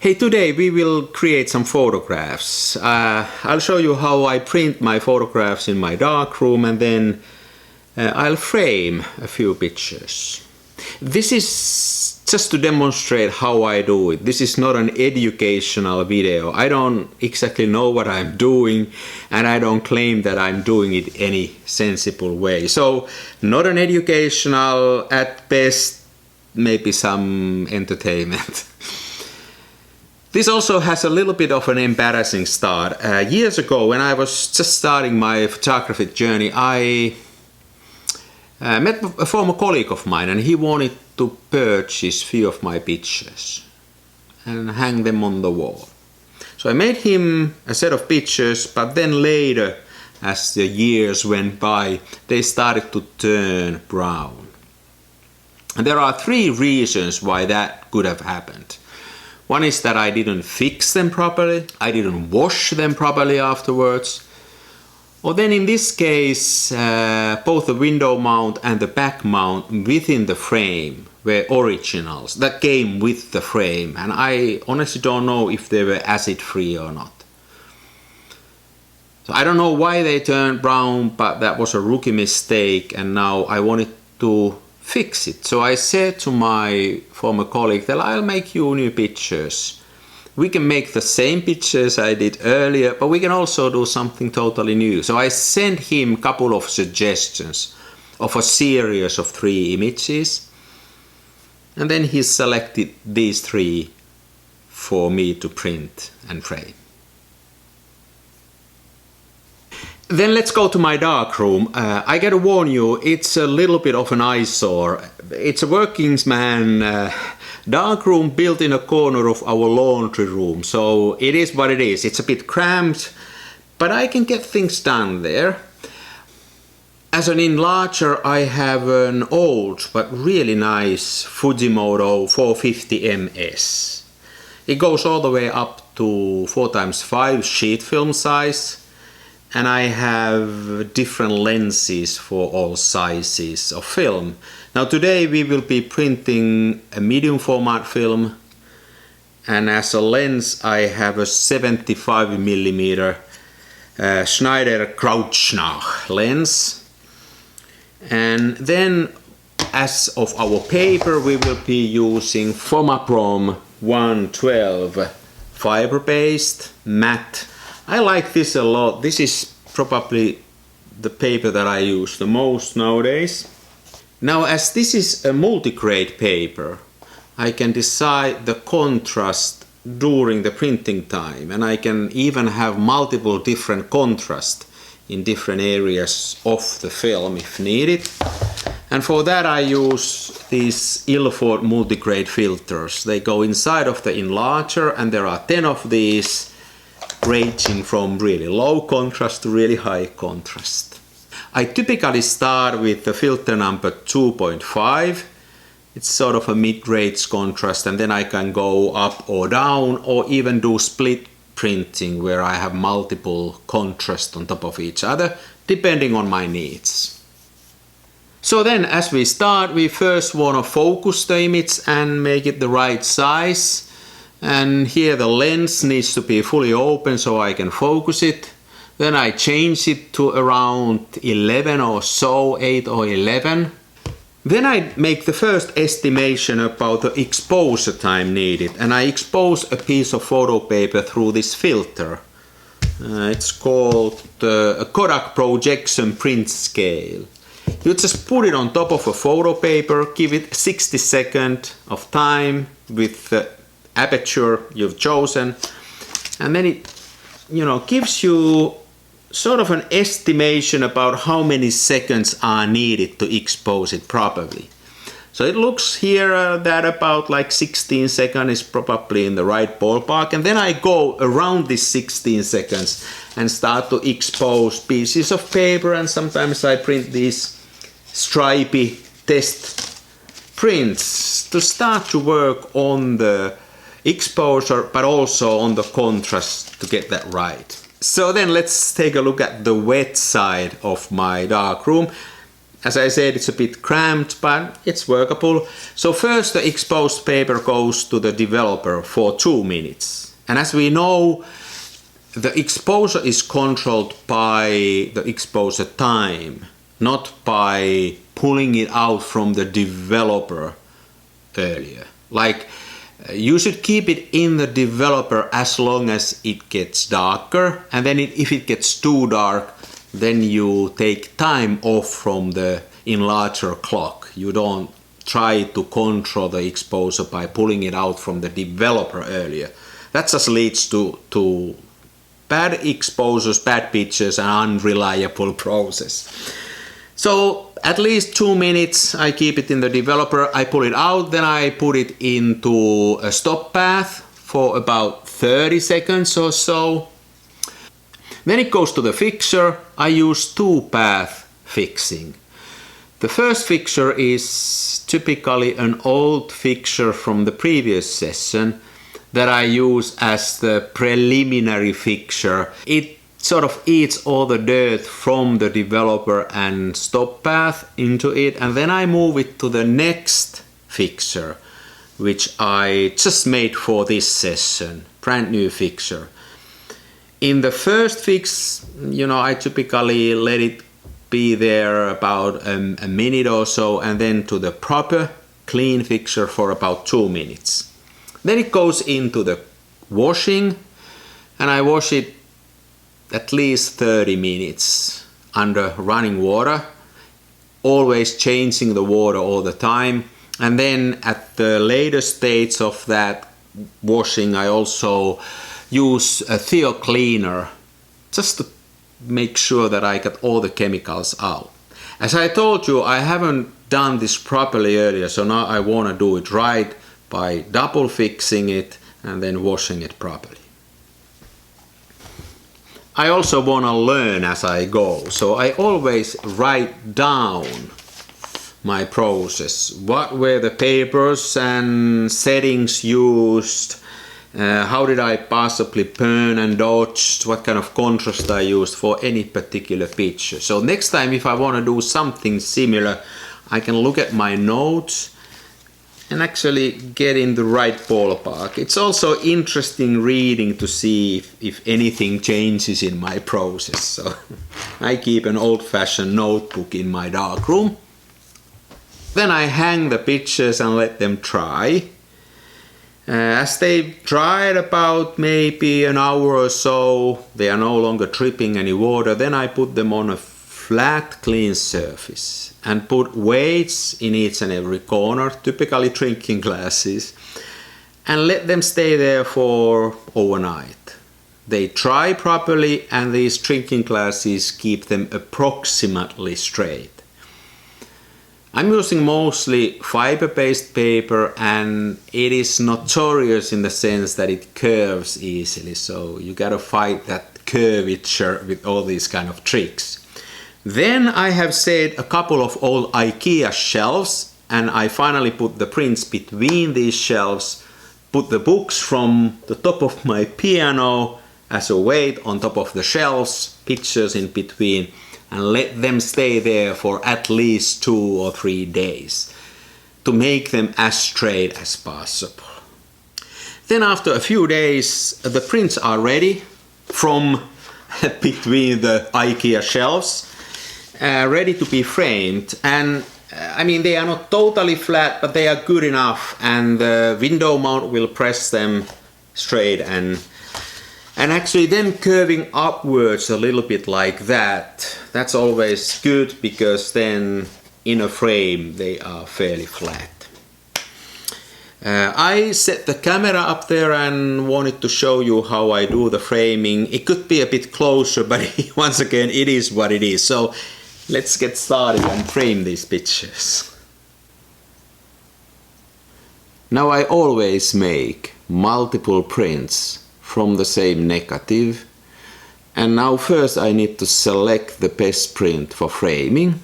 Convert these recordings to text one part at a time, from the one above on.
Hey, today we will create some photographs. I'll show you how I print my photographs in my darkroom, and then I'll frame a few pictures. This is just to demonstrate how I do it. This is not an educational video. I don't exactly know what I'm doing, and I don't claim that I'm doing it any sensible way. So, not an educational, at best, maybe some entertainment. This also has a little bit of an embarrassing start. Years ago, when I was just starting my photography journey, I met a former colleague of mine, and he wanted to purchase a few of my pictures and hang them on the wall. So I made him a set of pictures, but then later, as the years went by, they started to turn brown. And there are three reasons why that could have happened. One is that I didn't fix them properly, I didn't wash them properly afterwards. Or then in this case, both the window mount and the back mount within the frame were originals that came with the frame, and I honestly don't know if they were acid free or not. So I don't know why they turned brown, but that was a rookie mistake, and now I wanted to fix it. So I said to my former colleague that I'll make you new pictures. We can make the same pictures I did earlier, but we can also do something totally new. So I sent him a couple of suggestions of a series of 3 images, and then he selected these 3 for me to print and frame. Then let's go to my darkroom. I gotta warn you, it's a little bit of an eyesore. It's a working man darkroom built in a corner of our laundry room, so it is what it is. It's a bit cramped, but I can get things done there. As an enlarger, I have an old but really nice Fujimoto 450 MS. It goes all the way up to 4x5 sheet film size. And I have different lenses for all sizes of film. Now today we will be printing a medium format film, and as a lens I have a 75mm Schneider Crouchnach lens. And then as of our paper we will be using Fomabrom 112 fiber-based matte. I like this a lot. This is probably the paper that I use the most nowadays. Now, as this is a multi-grade paper, I can decide the contrast during the printing time, and I can even have multiple different contrast in different areas of the film if needed. And for that I use these Ilford multi-grade filters. They go inside of the enlarger, and there are 10 of these, ranging from really low contrast to really high contrast. I typically start with the filter number 2.5. It's sort of a mid-range contrast, and then I can go up or down, or even do split printing where I have multiple contrast on top of each other, depending on my needs. So then as we start, we first want to focus the image and make it the right size. And here the lens needs to be fully open so I can focus it. Then I change it to around 11 or so, 8 or 11. Then I make the first estimation about the exposure time needed, and I expose a piece of photo paper through this filter. It's called a Kodak projection print scale. You just put it on top of a photo paper, give it 60 seconds of time with the aperture you've chosen, and then it gives you sort of an estimation about how many seconds are needed to expose it properly. So it looks here that about like 16 seconds is probably in the right ballpark, and then I go around this 16 seconds and start to expose pieces of paper, and sometimes I print these stripy test prints to start to work on the exposure, but also on the contrast to get that right. So then let's take a look at the wet side of my darkroom. As I said, it's a bit cramped, but it's workable. So first the exposed paper goes to the developer for 2 minutes. And as we know, the exposure is controlled by the exposure time, not by pulling it out from the developer earlier. Like, you should keep it in the developer as long as it gets darker, and then if it gets too dark, then you take time off from the enlarger clock. You don't try to control the exposure by pulling it out from the developer earlier. That just leads to bad exposures, bad pictures, and unreliable process. So at least 2 minutes I keep it in the developer, I pull it out, then I put it into a stop path for about 30 seconds or so. Then it goes to the fixture. I use 2-path fixing. The first fixture is typically an old fixture from the previous session that I use as the preliminary fixture. It sort of eats all the dirt from the developer and stop path into it, and then I move it to the next fixture, which I just made for this session, brand new fixture. In the first fix, I typically let it be there about a minute or so, and then to the proper clean fixture for about 2 minutes. Then it goes into the washing, and I wash it at least 30 minutes under running water, always changing the water all the time. And then at the later stage of that washing, I also use a Theo cleaner just to make sure that I get all the chemicals out. As I told you, I haven't done this properly earlier, so now I want to do it right by double fixing it and then washing it properly. I also want to learn as I go, so I always write down my process. What were the papers and settings used? How did I possibly burn and dodge? What kind of contrast I used for any particular picture? So next time if I want to do something similar, I can look at my notes and actually get in the right ballpark. It's also interesting reading to see if anything changes in my process. So I keep an old-fashioned notebook in my darkroom. Then I hang the pictures and let them dry. As they dried about maybe an hour or so, they are no longer dripping any water, then I put them on a flat clean surface and put weights in each and every corner, typically drinking glasses, and let them stay there for overnight. They dry properly, and these drinking glasses keep them approximately straight. I'm using mostly fiber-based paper, and it is notorious in the sense that it curves easily, so you gotta fight that curvature with all these kind of tricks. Then I have set a couple of old IKEA shelves, and I finally put the prints between these shelves, put the books from the top of my piano as a weight on top of the shelves, pictures in between, and let them stay there for at least 2 or 3 days to make them as straight as possible. Then after a few days, the prints are ready from between the IKEA shelves, ready to be framed. And I mean, they are not totally flat, but they are good enough, and the window mount will press them straight and actually then curving upwards a little bit like that. That's always good, because then in a frame they are fairly flat. I set the camera up there and wanted to show you how I do the framing. It could be a bit closer, but once again it is what it is. So let's get started and frame these pictures. Now I always make multiple prints from the same negative, and now first I need to select the best print for framing.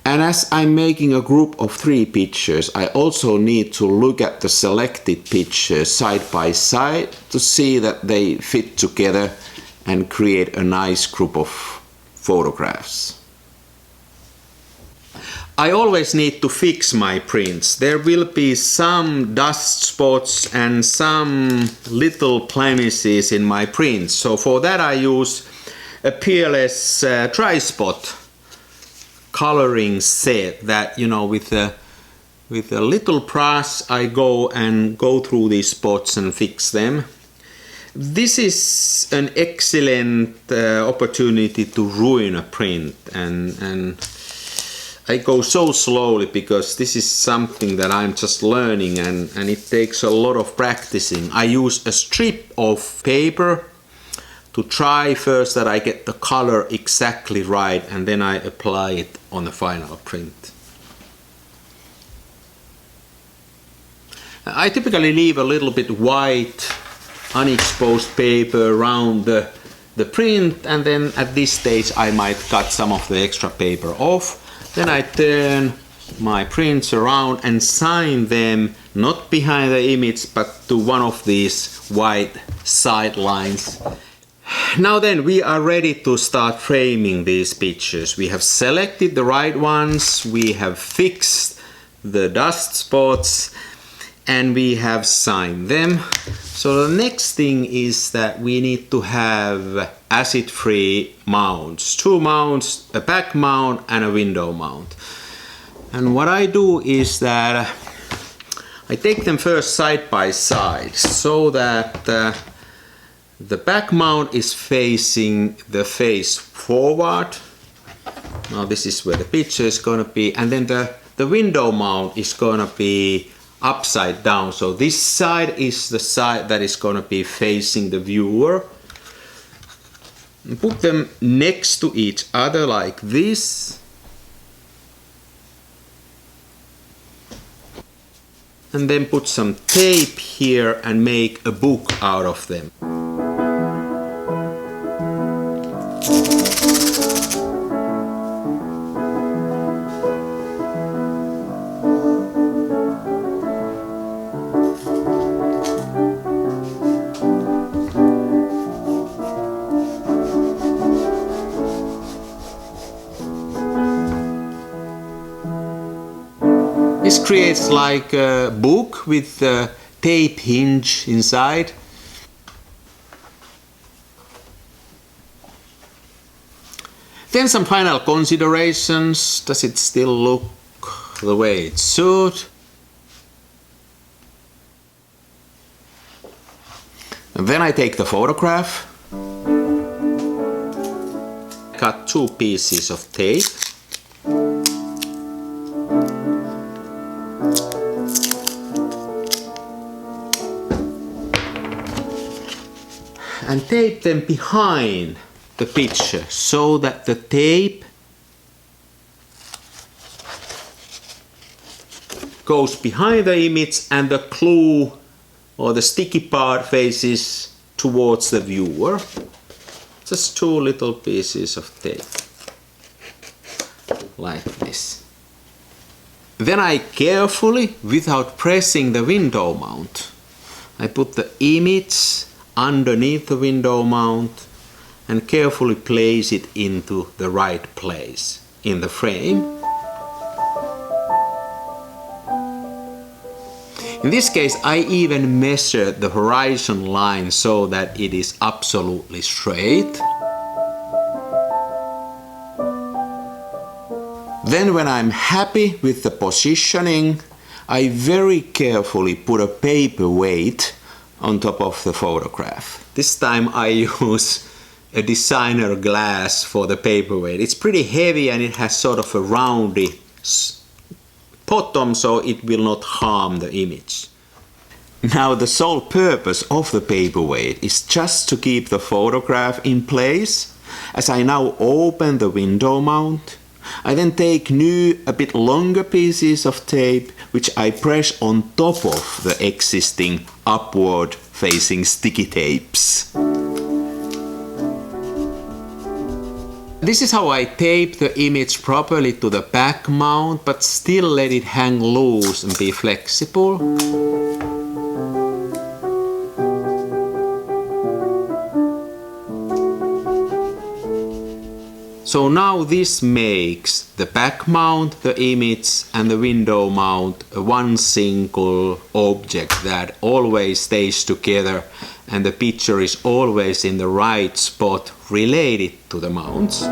And as I'm making a group of 3 pictures, I also need to look at the selected pictures side by side to see that they fit together and create a nice group of photographs. I always need to fix my prints. There will be some dust spots and some little blemishes in my prints. So for that I use a peerless dry spot coloring set that, you know, with a little brush I go through these spots and fix them. This is an excellent opportunity to ruin a print, and I go so slowly because this is something that I'm just learning, and it takes a lot of practicing. I use a strip of paper to try first that I get the color exactly right, and then I apply it on the final print. I typically leave a little bit white unexposed paper around the print, and then at this stage I might cut some of the extra paper off. Then I turn my prints around and sign them not behind the image but to one of these white sidelines. Now then, we are ready to start framing these pictures. We have selected the right ones, we have fixed the dust spots, and we have signed them. So the next thing is that we need to have acid-free mounts. Two mounts, a back mount and a window mount. And what I do is that I take them first side by side so that the back mount is facing the face forward. Now this is where the picture is going to be, and then the window mount is going to be upside down. So this side is the side that is going to be facing the viewer. And put them next to each other like this. And then put some tape here and make a book out of them. This creates like a book with a tape hinge inside. Then some final considerations. Does it still look the way it should? And then I take the photograph. Cut two pieces of tape. And tape them behind the picture so that the tape goes behind the image and the glue or the sticky part faces towards the viewer. Just two little pieces of tape like this. Then I carefully, without pressing the window mount, I put the image underneath the window mount and carefully place it into the right place in the frame. In this case, I even measure the horizon line so that it is absolutely straight. Then when I'm happy with the positioning, I very carefully put a paperweight on top of the photograph. This time I use a designer glass for the paperweight. It's pretty heavy and it has sort of a roundy bottom, so it will not harm the image. Now the sole purpose of the paperweight is just to keep the photograph in place. As I now open the window mount, I then take new, a bit longer pieces of tape which I press on top of the existing upward facing sticky tapes. This is how I tape the image properly to the back mount, but still let it hang loose and be flexible. So now this makes the back mount, the image and the window mount one single object that always stays together, and the picture is always in the right spot related to the mounts.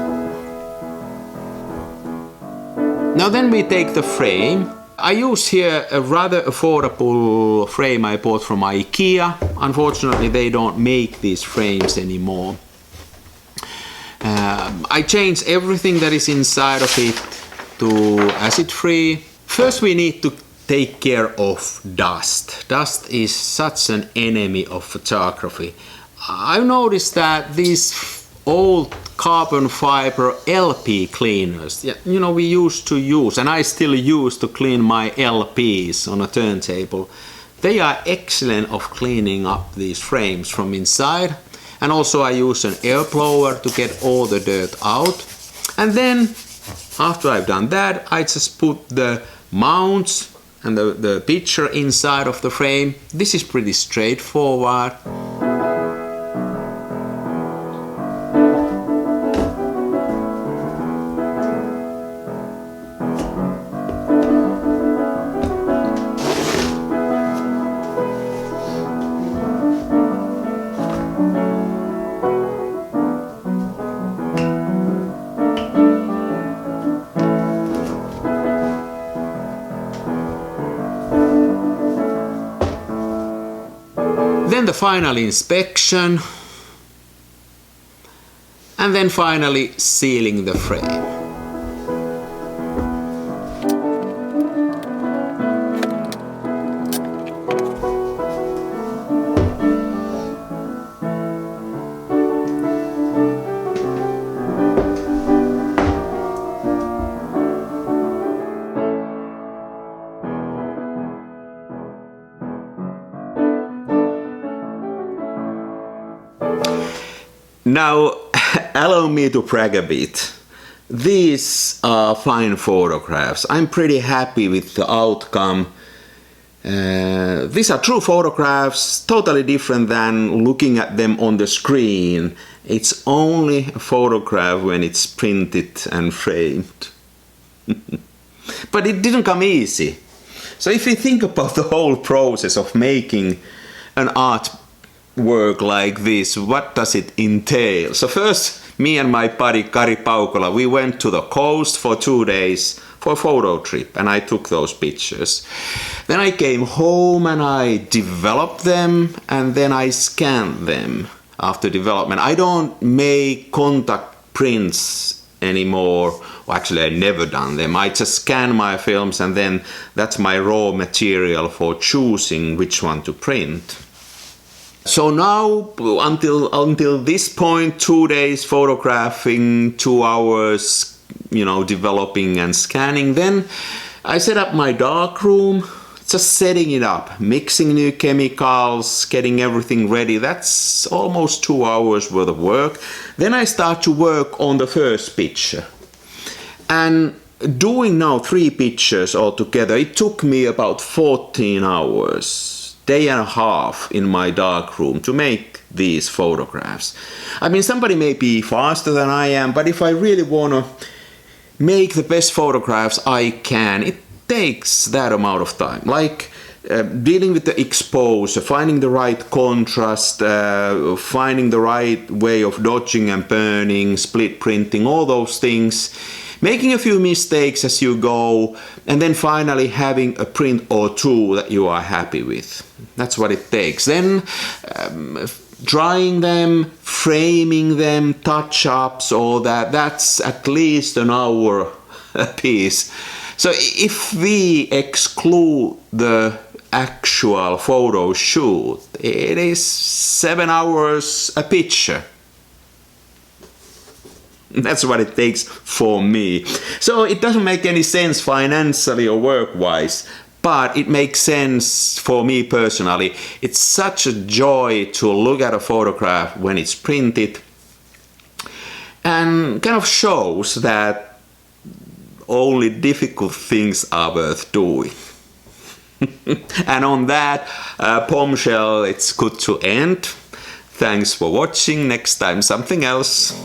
Now then we take the frame. I use here a rather affordable frame I bought from IKEA. Unfortunately, they don't make these frames anymore. I change everything that is inside of it to acid-free. First we need to take care of dust. Dust is such an enemy of photography. I've noticed that these old carbon fiber LP cleaners, you know, we used to use, and I still use to clean my LPs on a turntable, they are excellent of cleaning up these frames from inside. And also I use an air blower to get all the dirt out. And then after I've done that, I just put the mounts and the picture inside of the frame. This is pretty straightforward. Then the final inspection, and then finally sealing the frame. Now, allow me to brag a bit. These are fine photographs. I'm pretty happy with the outcome. These are true photographs, totally different than looking at them on the screen. It's only a photograph when it's printed and framed. But it didn't come easy. So if you think about the whole process of making an art work like this, what does it entail? So first, me and my buddy Kari Paukola, we went to the coast for 2 days for a photo trip, and I took those pictures. Then I came home and I developed them, and then I scanned them after development. I don't make contact prints anymore. Well, actually, I never done them. I just scan my films, and then that's my raw material for choosing which one to print. So now, until this point, 2 days photographing, 2 hours, you know, developing and scanning. Then I set up my darkroom, just setting it up, mixing new chemicals, getting everything ready. That's almost 2 hours worth of work. Then I start to work on the first picture. And doing now 3 pictures altogether, it took me about 14 hours. Day and a half in my darkroom to make these photographs. I mean, somebody may be faster than I am, but if I really want to make the best photographs I can, it takes that amount of time. Like dealing with the exposure, finding the right contrast, finding the right way of dodging and burning, split printing, all those things. Making a few mistakes as you go, and then finally having a print or 2 that you are happy with. That's what it takes. Then drying them, framing them, touch-ups, all that, that's at least an hour a piece. So if we exclude the actual photo shoot, it is 7 hours a picture. That's what it takes for me. So it doesn't make any sense financially or work-wise, but it makes sense for me personally. It's such a joy to look at a photograph when it's printed, and kind of shows that only difficult things are worth doing. And on that bombshell, it's good to end. Thanks for watching. Next time something else.